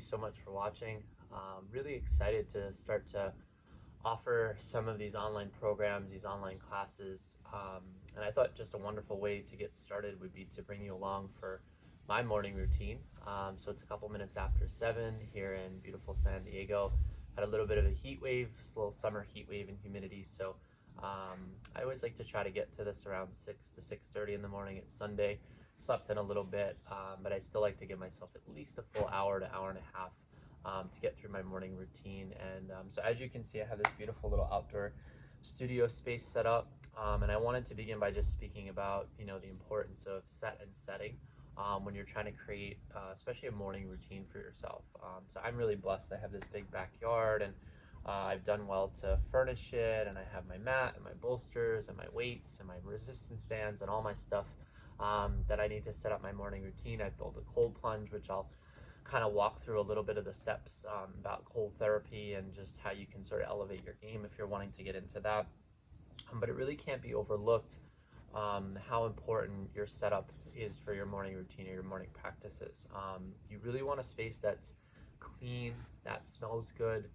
so much for watching. Really excited to start to offer some of these online programs, these online classes. And I thought just a wonderful way to get started would be to bring you along for my morning routine. So it's a couple minutes after 7 here in beautiful San Diego. Had a little bit of a heat wave, a little summer heat wave and humidity. So I always like to try to get to this around 6 to 6:30 in the morning. It's Sunday. Slept in a little bit, but I still like to give myself at least a full hour to hour and a half to get through my morning routine. And so as you can see, I have this beautiful little outdoor studio space set up, and I wanted to begin by just speaking about the importance of set and setting when you're trying to create especially a morning routine for yourself. So I'm really blessed. I have this big backyard, and I've done well to furnish it, and I have my mat and my bolsters and my weights and my resistance bands and all my stuff that I need to set up my morning routine. I've built a cold plunge, which I'll kind of walk through a little bit of the steps about cold therapy and just how you can sort of elevate your game if you're wanting to get into that. But it really can't be overlooked how important your setup is for your morning routine or your morning practices. You really want a space that's clean, that smells good,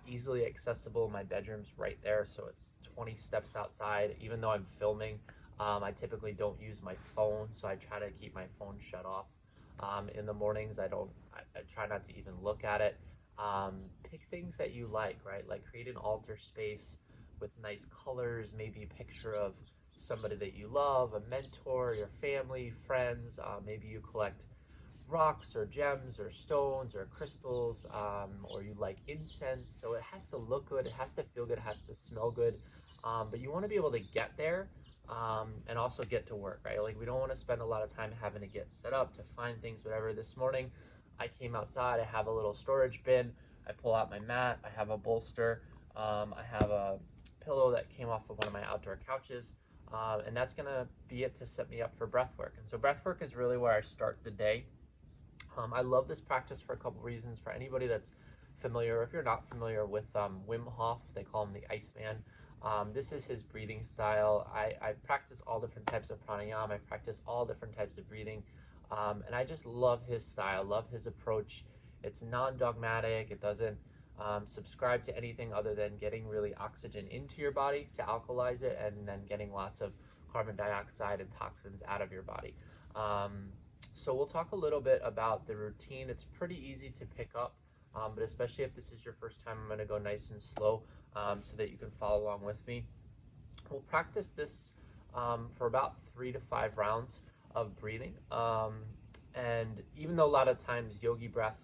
easily accessible. My bedroom's right there, so it's 20 steps outside. Even though I'm filming, I typically don't use my phone, so I try to keep my phone shut off. In the mornings, I try not to even look at it. Pick things that you like, right? Like create an altar space with nice colors, maybe a picture of somebody that you love, a mentor, your family, friends. Maybe you collect rocks or gems or stones or crystals, or you like incense. So it has to look good, it has to feel good, it has to smell good. But you want to be able to get there and also get to work, right? Like, we don't want to spend a lot of time having to get set up to find things, whatever. This morning, I came outside, I have a little storage bin, I pull out my mat, I have a bolster, I have a pillow that came off of one of my outdoor couches, and that's gonna be it to set me up for breath work. And so breath work is really where I start the day. I love this practice for a couple reasons. For anybody that's familiar, or if you're not familiar with Wim Hof, they call him the Iceman. This is his breathing style. I practice all different types of pranayama. I practice all different types of breathing. And I just love his style, love his approach. It's non-dogmatic. It doesn't subscribe to anything other than getting really oxygen into your body to alkalize it, and then getting lots of carbon dioxide and toxins out of your body. So we'll talk a little bit about the routine. It's pretty easy to pick up. But especially if this is your first time, I'm going to go nice and slow so that you can follow along with me. We'll practice this for about 3 to 5 rounds of breathing. And even though a lot of times yogi breath,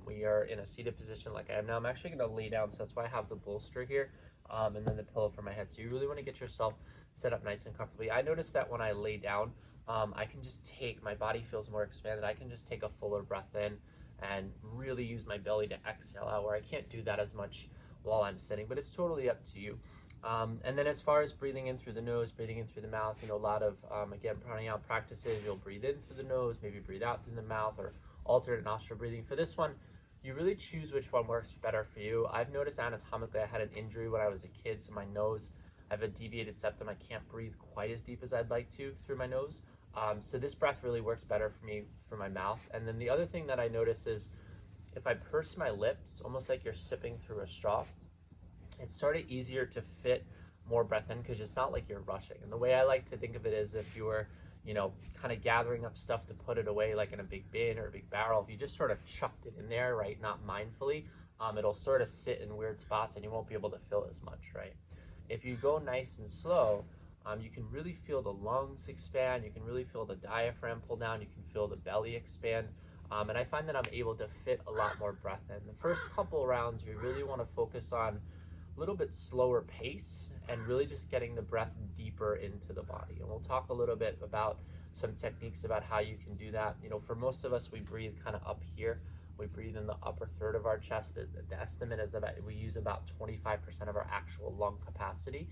we are in a seated position like I am now, I'm actually going to lay down. So that's why I have the bolster here and then the pillow for my head. So you really want to get yourself set up nice and comfortably. I noticed that when I lay down, I can just take, my body feels more expanded. I can just take a fuller breath in and really use my belly to exhale out, where I can't do that as much while I'm sitting, but it's totally up to you. And then as far as breathing in through the nose, breathing in through the mouth, a lot of, again, pranayama practices, you'll breathe in through the nose, maybe breathe out through the mouth, or alternate nostril breathing. For this one, you really choose which one works better for you. I've noticed anatomically I had an injury when I was a kid, so my nose, I have a deviated septum. I can't breathe quite as deep as I'd like to through my nose. So this breath really works better for me for my mouth. And then the other thing that I notice is if I purse my lips, almost like you're sipping through a straw, it's sort of easier to fit more breath in because it's not like you're rushing. And the way I like to think of it is if you were, kind of gathering up stuff to put it away, like in a big bin or a big barrel, if you just sort of chucked it in there, right, not mindfully, it'll sort of sit in weird spots and you won't be able to fill as much, right? If you go nice and slow, you can really feel the lungs expand, you can really feel the diaphragm pull down, you can feel the belly expand, and I find that I'm able to fit a lot more breath in. The first couple rounds, we really want to focus on a little bit slower pace and really just getting the breath deeper into the body. And we'll talk a little bit about some techniques about how you can do that. For most of us, we breathe kind of up here. We breathe in the upper third of our chest. The estimate is that we use about 25% of our actual lung capacity.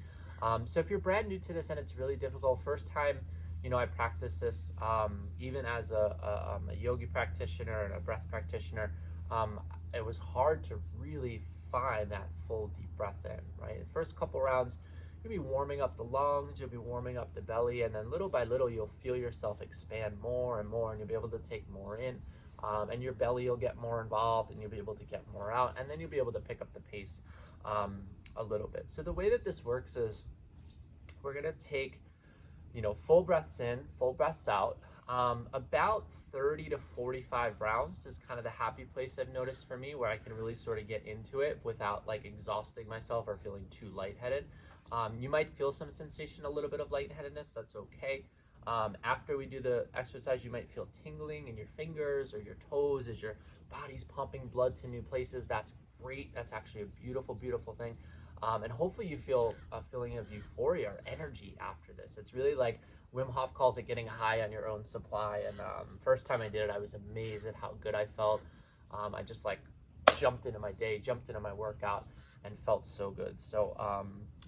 So if you're brand new to this and it's really difficult, first time, I practice this even as a yogi practitioner and a breath practitioner, it was hard to really find that full deep breath in, right? The first couple rounds, you'll be warming up the lungs, you'll be warming up the belly, and then little by little, you'll feel yourself expand more and more, and you'll be able to take more in. and your belly will get more involved, and you'll be able to get more out, and then you'll be able to pick up the pace a little bit. So the way that this works is we're gonna take, full breaths in, full breaths out. About 30 to 45 rounds is kind of the happy place I've noticed for me, where I can really sort of get into it without like exhausting myself or feeling too lightheaded. You might feel some sensation, a little bit of lightheadedness. That's okay. After we do the exercise, you might feel tingling in your fingers or your toes as your body's pumping blood to new places. That's great. That's actually a beautiful, beautiful thing. And hopefully you feel a feeling of euphoria or energy after this. It's really like Wim Hof calls it getting high on your own supply. And first time I did it, I was amazed at how good I felt. I just like jumped into my day, jumped into my workout, and felt so good. So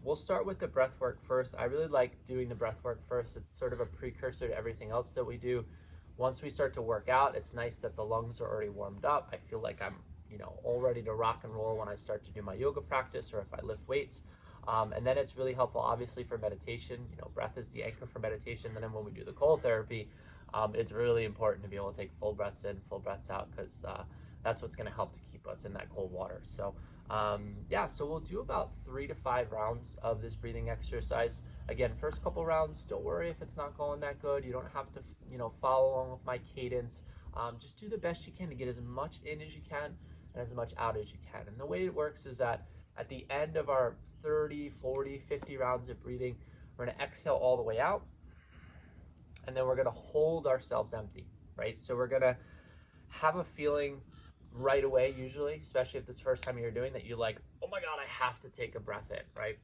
we'll start with the breath work first. I really like doing the breath work first. It's sort of a precursor to everything else that we do. Once we start to work out, it's nice that the lungs are already warmed up. I feel like I'm all ready to rock and roll when I start to do my yoga practice or if I lift weights. And then it's really helpful, obviously, for meditation. Breath is the anchor for meditation. And then when we do the cold therapy, it's really important to be able to take full breaths in, full breaths out, because that's what's going to help to keep us in that cold water. So so we'll do about 3 to 5 rounds of this breathing exercise. Again, first couple rounds, don't worry if it's not going that good. You don't have to, follow along with my cadence. Just do the best you can to get as much in as you can and as much out as you can. And the way it works is that at the end of our 30, 40, 50 rounds of breathing, we're going to exhale all the way out, and then we're going to hold ourselves empty, right? So we're going to have a feeling right away, usually, especially if this is the first time you're doing that, you're like, oh my God, I have to take a breath in, right?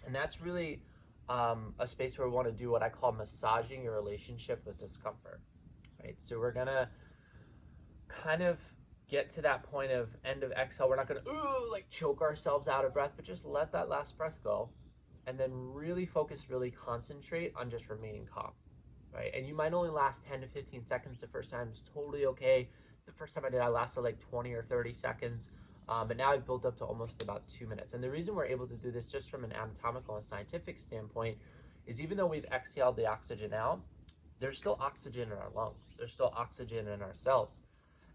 And that's really a space where we want to do what I call massaging your relationship with discomfort, right? So we're going to kind of get to that point of end of exhale. We're not going to choke ourselves out of breath, but just let that last breath go, and then really focus, really concentrate on just remaining calm, right? And you might only last 10 to 15 seconds the first time. It's totally okay. The first time I did, I lasted like 20 or 30 seconds, but now I've built up to almost about 2 minutes. And the reason we're able to do this just from an anatomical and scientific standpoint is even though we've exhaled the oxygen out, there's still oxygen in our lungs. There's still oxygen in our cells.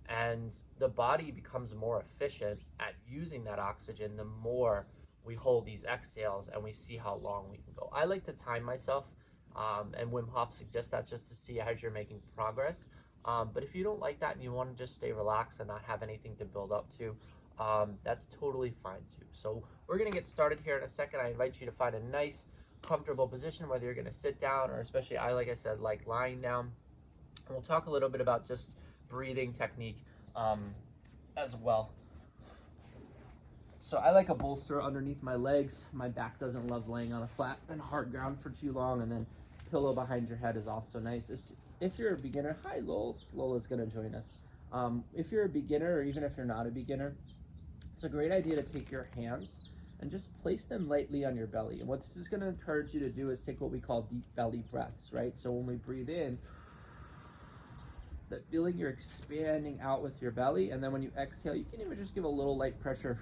And the body becomes more efficient at using that oxygen the more we hold these exhales and we see how long we can go. I like to time myself, and Wim Hof suggests that just to see how you're making progress. But if you don't like that and you want to just stay relaxed and not have anything to build up to, that's totally fine too. So we're going to get started here in a second. I invite you to find a nice, comfortable position, whether you're going to sit down or especially like I said, like lying down. And we'll talk a little bit about just breathing technique as well. So I like a bolster underneath my legs. My back doesn't love laying on a flat and hard ground for too long, and then pillow behind your head is also nice. If you're a beginner, hi Lols, Lola's gonna join us. If you're a beginner, or even if you're not a beginner, it's a great idea to take your hands and just place them lightly on your belly. And what this is gonna encourage you to do is take what we call deep belly breaths, right? So when we breathe in, that feeling you're expanding out with your belly, and then when you exhale, you can even just give a little light pressure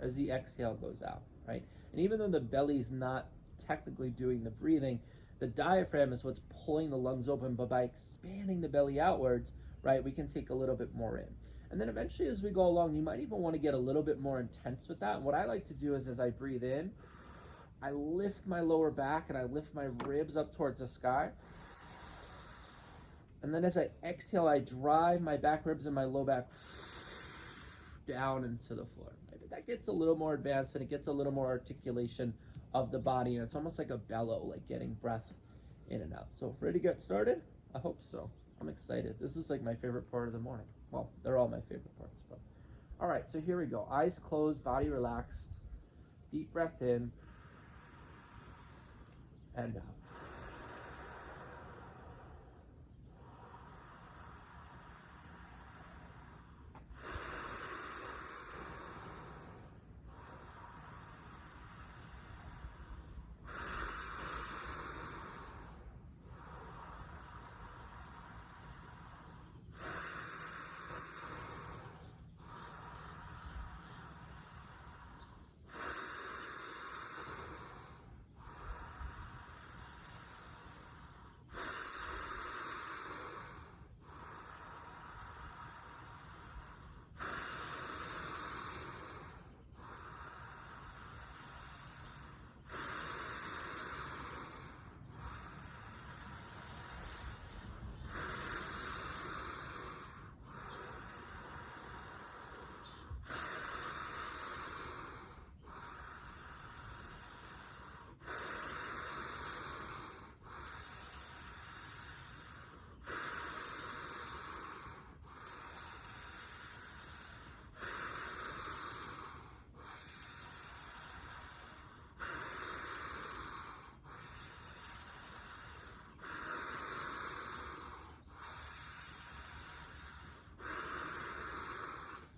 as the exhale goes out, right? And even though the belly's not technically doing the breathing, the diaphragm is what's pulling the lungs open, but by expanding the belly outwards, right, we can take a little bit more in. And then eventually as we go along, you might even want to get a little bit more intense with that. And what I like to do is as I breathe in, I lift my lower back and I lift my ribs up towards the sky. And then as I exhale, I drive my back ribs and my low back down into the floor. Maybe that gets a little more advanced and it gets a little more articulation of the body. And it's almost like a bellow, like getting breath in and out. So ready to get started? I hope so. I'm excited. This is like my favorite part of the morning. Well, they're all my favorite parts. But all right, so here we go. Eyes closed, body relaxed. Deep breath in and out.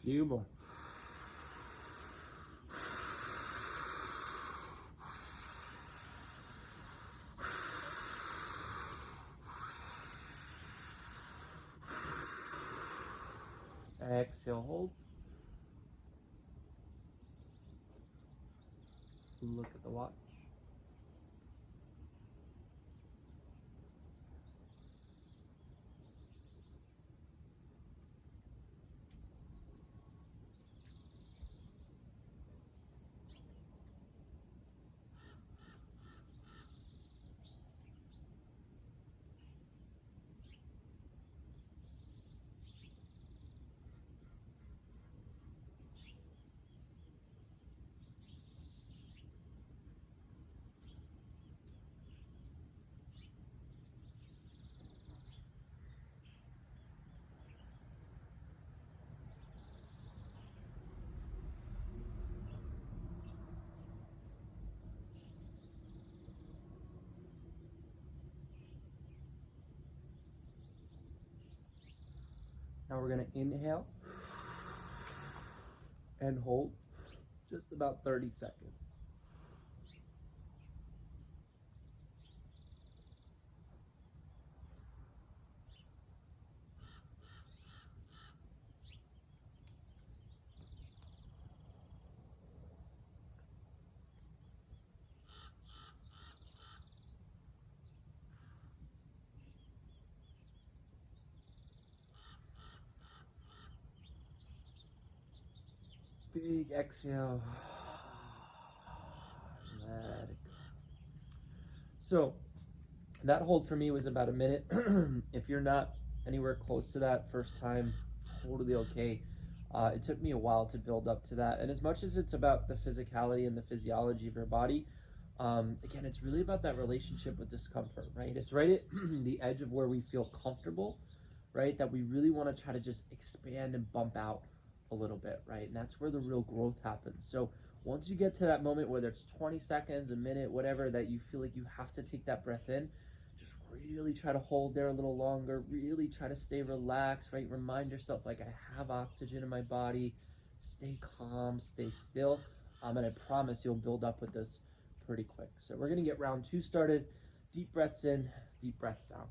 Few more. Exhale, hold. Look at the watch. Now we're going to inhale and hold just about 30 seconds. Big exhale. Let it go. So that hold for me was about a minute. If you're not anywhere close to that first time, totally okay. It took me a while to build up to that. And as much as it's about the physicality and the physiology of your body, again, it's really about that relationship with discomfort, right? It's right at the edge of where we feel comfortable, right? That we really want to try to just expand and bump out a little bit, right? And that's where the real growth happens. So once you get to that moment, whether it's 20 seconds, a minute, whatever, that you feel like you have to take that breath in, just really try to hold there a little longer, really try to stay relaxed, right? Remind yourself, like, I have oxygen in my body, stay calm, stay still, and I promise you'll build up with this pretty quick. So we're gonna get round 2 started. Deep breaths in, deep breaths out.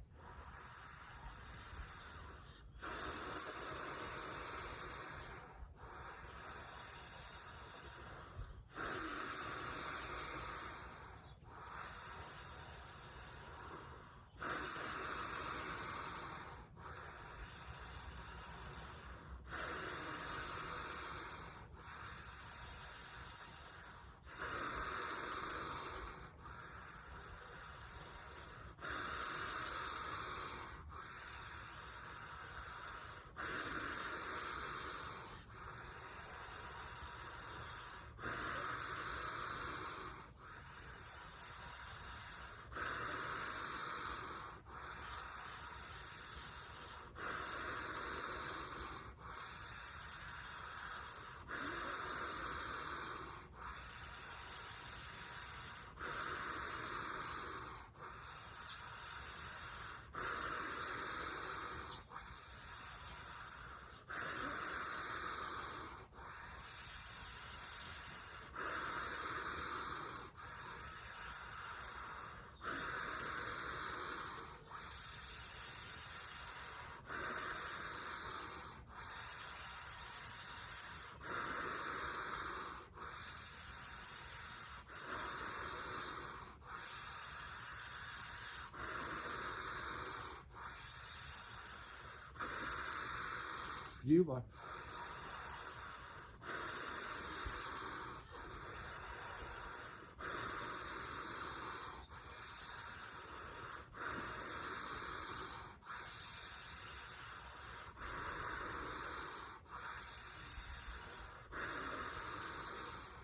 Few more.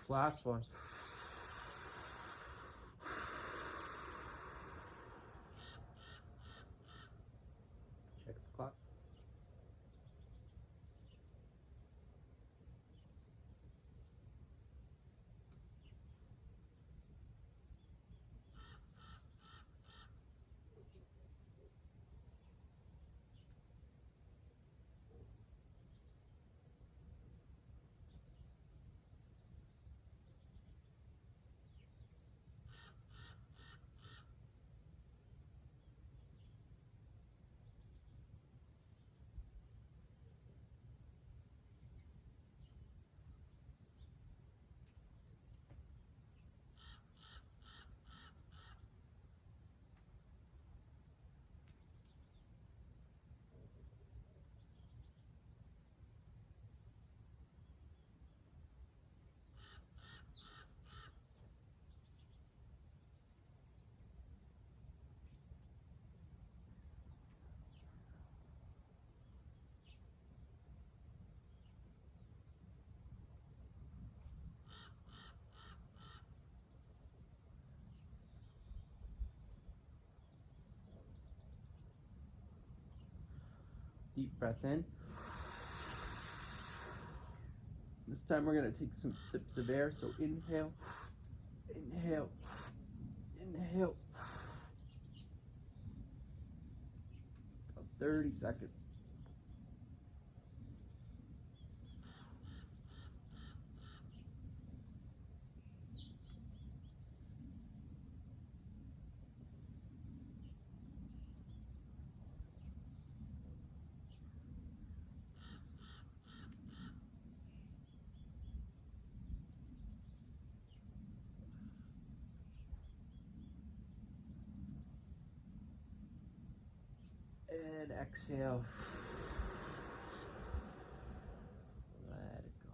Last one. Check the clock. Deep breath in. This time we're going to take some sips of air. So inhale, inhale, inhale. About 30 seconds. And exhale. Let it go.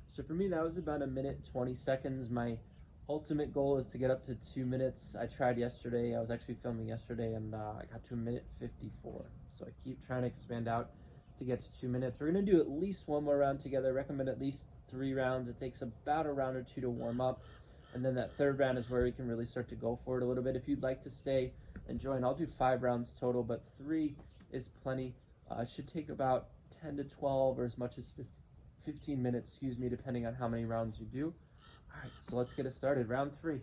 So for me, that was about 1:20 seconds. My ultimate goal is to get up to 2 minutes. I tried yesterday. I was actually filming yesterday, and I got to 1:54. So I keep trying to expand out to get to 2 minutes. We're going to do at least one more round together. I recommend at least 3 rounds. It takes about a round or 2 to warm up. And then that third round is where we can really start to go for it a little bit. If you'd like to stay and join, I'll do 5 rounds total, but 3 is plenty. It should take about 10 to 12 or as much as 15 minutes, depending on how many rounds you do. All right, so let's get it started. Round 3.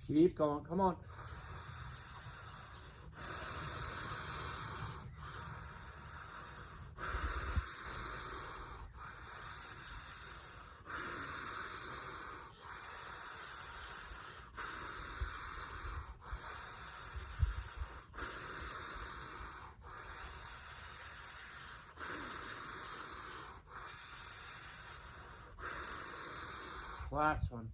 Keep going, come on. Last one.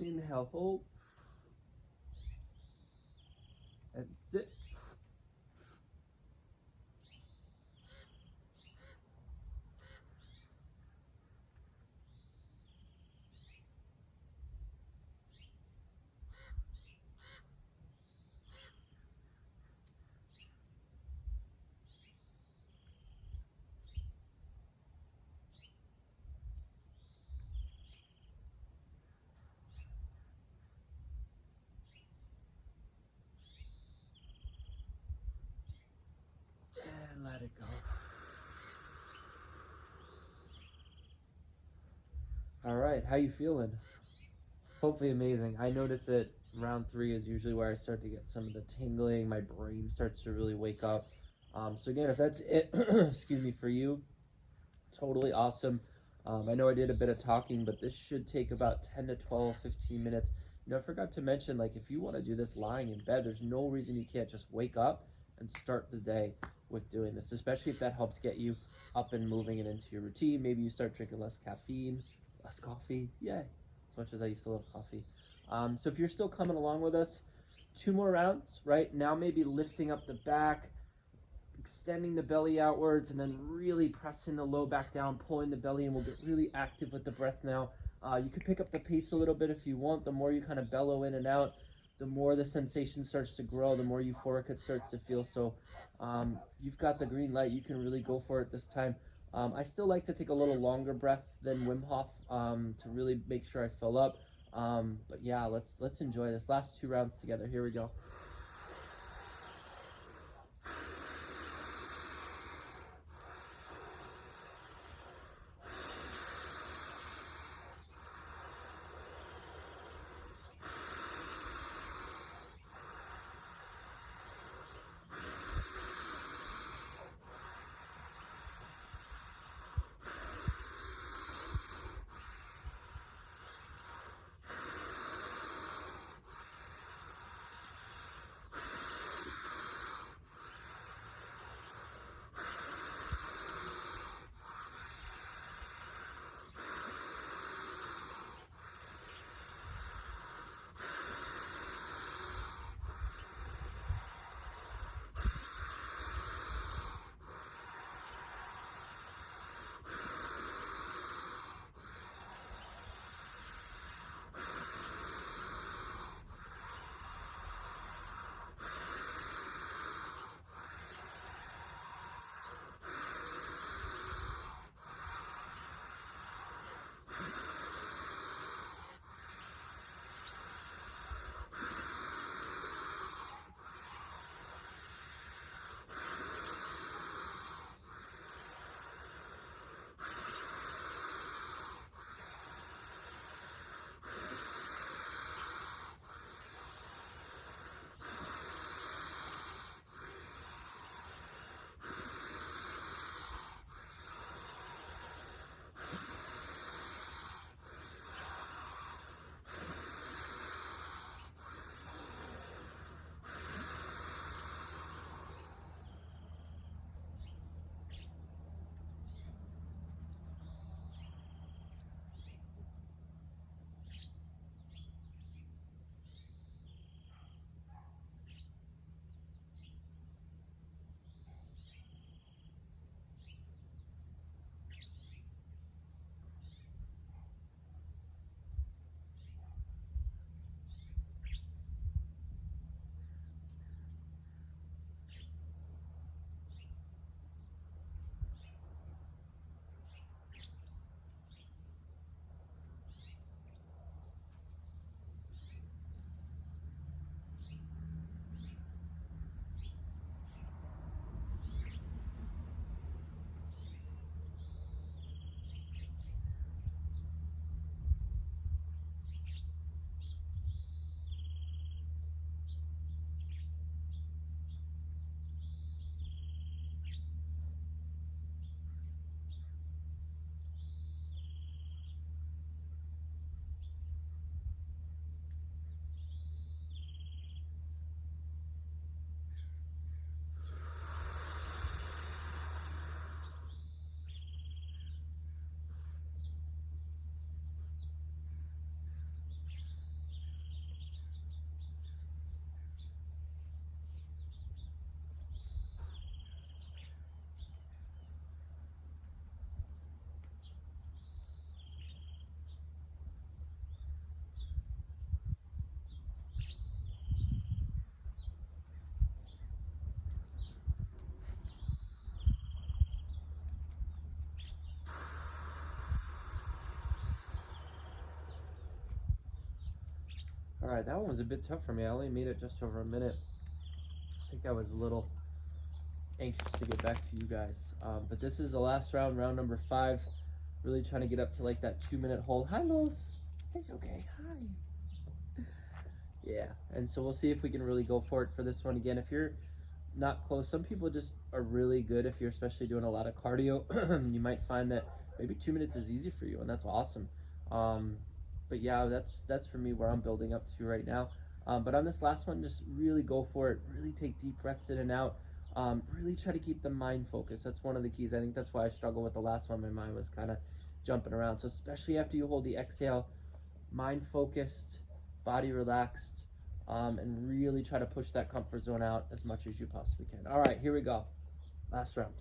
Inhale, hold, and sit. let it go. All right, how you feeling? Hopefully amazing. I notice it round 3 is usually where I start to get some of the tingling. My brain starts to really wake up. So again, if that's it, excuse me, for you, totally awesome. I know I did a bit of talking, but this should take about 10 to 12, 15 minutes. I forgot to mention, like, if you want to do this lying in bed, there's no reason you can't just wake up and start the day with doing this, especially if that helps get you up and moving and into your routine. Maybe you start drinking less caffeine, less coffee. Yay. As much as I used to love coffee. So if you're still coming along with us, 2 more rounds, right? Now maybe lifting up the back, extending the belly outwards, and then really pressing the low back down, pulling the belly, and we'll get really active with the breath now. You can pick up the pace a little bit if you want. The more you kind of bellow in and out, the more the sensation starts to grow, the more euphoric it starts to feel. So you've got the green light. You can really go for it this time. I still like to take a little longer breath than Wim Hof to really make sure I fill up. But yeah, let's enjoy this. Last 2 rounds together. Here we go. All right, that one was a bit tough for me. I only made it just over a minute. I think I was a little anxious to get back to you guys. But this is the last round, round number 5. Really trying to get up to like that 2-minute hold. Hi, Lois. It's okay. Hi. Yeah, and so we'll see if we can really go for it for this one again. If you're not close, some people just are really good. If you're especially doing a lot of cardio, you might find that maybe 2 minutes is easy for you, and that's awesome. But yeah, that's for me where I'm building up to right now. But on this last one, just really go for it. Really take deep breaths in and out. Really try to keep the mind focused. That's one of the keys. I think that's why I struggle with the last one. My mind was kind of jumping around. So especially after you hold the exhale, mind focused, body relaxed, and really try to push that comfort zone out as much as you possibly can. All right, here we go. Last round.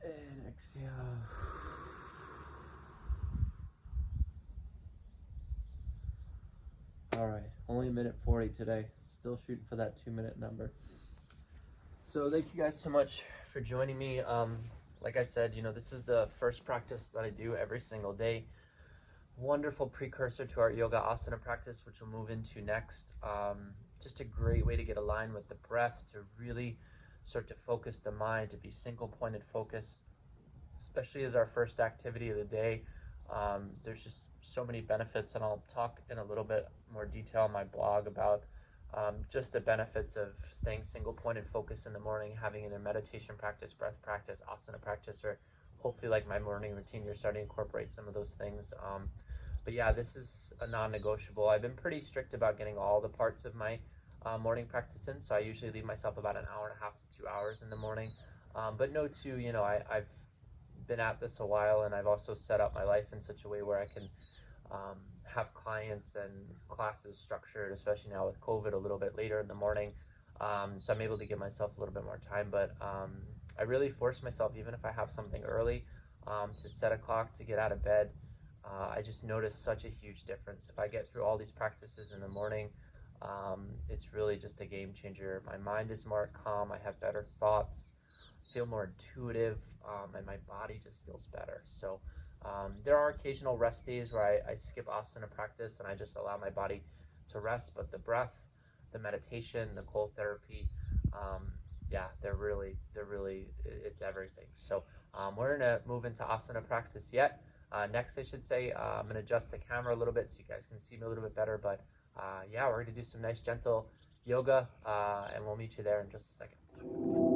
And exhale. All right, only a minute 40 today. Still shooting for that 2-minute number. So thank you guys so much for joining me. Like I said, this is the first practice that I do every single day. wonderful precursor to our yoga asana practice, which we'll move into next. Just a great way to get aligned with the breath, to really start to focus the mind, to be single pointed focus, especially as our first activity of the day. There's just so many benefits, and I'll talk in a little bit more detail on my blog about just the benefits of staying single pointed focus in the morning, having either meditation practice, breath practice, asana practice, or hopefully like my morning routine, you're starting to incorporate some of those things. But yeah, this is a non-negotiable. I've been pretty strict about getting all the parts of my morning practice in, so I usually leave myself about an hour and a half to 2 hours in the morning. But no two, I've been at this a while, and I've also set up my life in such a way where I can have clients and classes structured, especially now with COVID, a little bit later in the morning. So I'm able to give myself a little bit more time, but I really force myself, even if I have something early, to set a clock to get out of bed. I just noticed such a huge difference. If I get through all these practices in the morning, it's really just a game changer. My mind is more calm, I have better thoughts, feel more intuitive, and my body just feels better. So there are occasional rest days where I skip asana practice and I just allow my body to rest, but the breath, the meditation, the cold therapy, they're really, it's everything. So we're gonna move into asana practice yet. Next, I should say, I'm going to adjust the camera a little bit so you guys can see me a little bit better. But we're going to do some nice gentle yoga, and we'll meet you there in just a second.